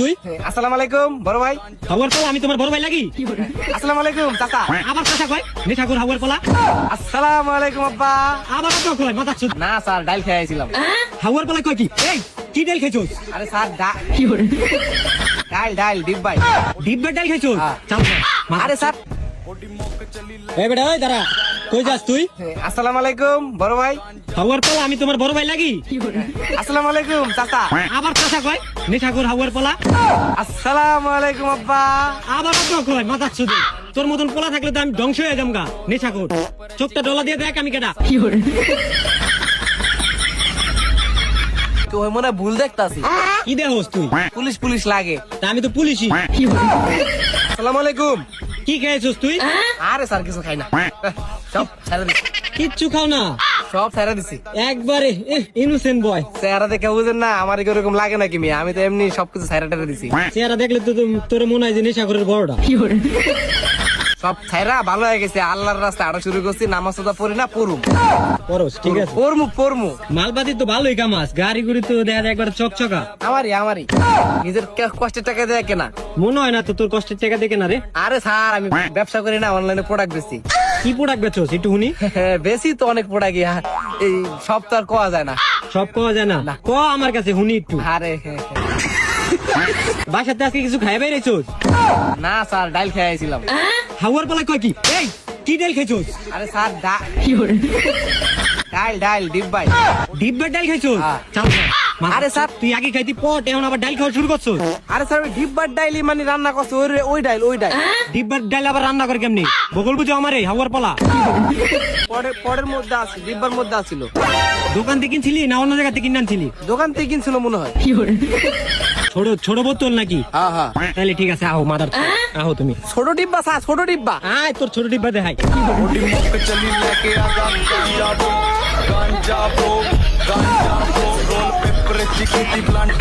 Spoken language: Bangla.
তুই আসসালামু আলাইকুম বড় ভাই। হাওয়ার পোলা আমি তোমার বড় ভাই লাগি? আসসালামু আলাইকুম চাচা। আবার চাচা কয় নেশা কর হাওয়ার পোলা। আসসালামু আলাইকুম আব্বা। আবার তো কয় মাথা চুদ। না স্যার ডাল খেয়েছিলাম। হাওয়ার পোলা কয় কি? এই কি ডাল খাইছস? আরে স্যার ডাল ডিব্বাই। ডিব্বার ডাল খাইছস? হ্যাঁ। চাল খা। আরে স্যার এই বেটা ওই দাঁড়া। কই যাস তুই? আসসালামু আলাইকুম বড় ভাই। হাওয়ার পোলা আমি তোমার বড় ভাই লাগি? আসসালামু আলাইকুম চাচা। আবার চাচা কয় নেশা কর হাওয়ার পোলা। আসসালামু আলাইকুম আব্বা। আবার তো কয় মাথা চুদ। তোর মতন পোলা থাকলে তো আমি ধ্বংস হয়ে যামগা। নেশা কর। চোখটা ডলা দিয়ে দেখ আমি কেডা। তো ওই মনে হয় ভুল দেখতাছি। কি দেহস তুই? পুলিশ লাগে। তা আমি তো পুলিশই। আসসালামু আলাইকুম। কি খাইছস তুই? আরে স্যার কিছু খাই না। সব ছেড়ে দিছি। কিচ্ছু খাও না। সব ছেড়ে দিছি। একবারে ইনোসেন্ট বয়। চেহারা দেখে বুঝেন না আমার এরকম লাগে নাকি মিয়া? আমি তো এমনি সবকিছু ছেড়ে টেরে দিছি। চেহারা দেখলে তো তোর মনে হয় যে নেশাখোরের বড়টা। সব ছাইরা ভালো হয়ে গেছে। আল্লাহর রাস্তায় আরো শুরু করছি। নামাজ তো পড়ি না পড়ুম। পরস ঠিক আছে। পড়মু মালবাদি তো ভালোই কামাস। গাড়ি গুড়ি তো দেখা যায় একবার চকচকা। আমারই নিজের কষ্টের টাকা দেয় কেনা। মনে হয় না তো তোর কষ্টের টাকা দেখে না রে। আরে স্যার আমি ব্যবসা করি না, অনলাইনে প্রোডাক্ট বেশি। কি প্রোডাক্ট বেচোস একটু শুনি? বেশি তো অনেক প্রোডাক্ট এই সব তো আর কোয়া যায় না। সব পাওয়া যায় না। ক আমার কাছে শুনি একটু। আরে বাসাতে আজকে কিছু খাই বাইরেছোস? না স্যার ডাল খেয়েছিলাম। হাওয়ার পালা কয় কি? এই কি ডাল খাইছোস? আরে স্যার ডাল ডিব্বাই। ডিব্বার ডাল খাইছোস? হ্যাঁ। চাল খা। আরে স্যার তুই আগে খাইতি পট, এখন আবার ডাল খাওয়া শুরু করছস। আরে স্যার ওই ডিব্বার ডাইলি মানে রান্না করছে ওই ডাল। ডিব্বার ডাল আবার রান্না করে কেমনি? বগল বুঝো আমার এই হাওয়ার পালা। পরের মধ্যে আছে, ডিব্বার মধ্যে আছিল। দোকান থেকে কিনছিলি না অন্য জায়গা থেকে কিনে আনছিলি? দোকান থেকে কিনছিল মনে হয়। ছোট বোতল নাকি? হ্যাঁ তাহলে ঠিক আছে, আহো মাদার আহো তুমি। ছোট ডিব্বা স্যার, ছোট ডিব্বা। আয় তোর ছোট ডিব্বা দেখাই। चली लेके आजा गांजा bro roll paper chicken plant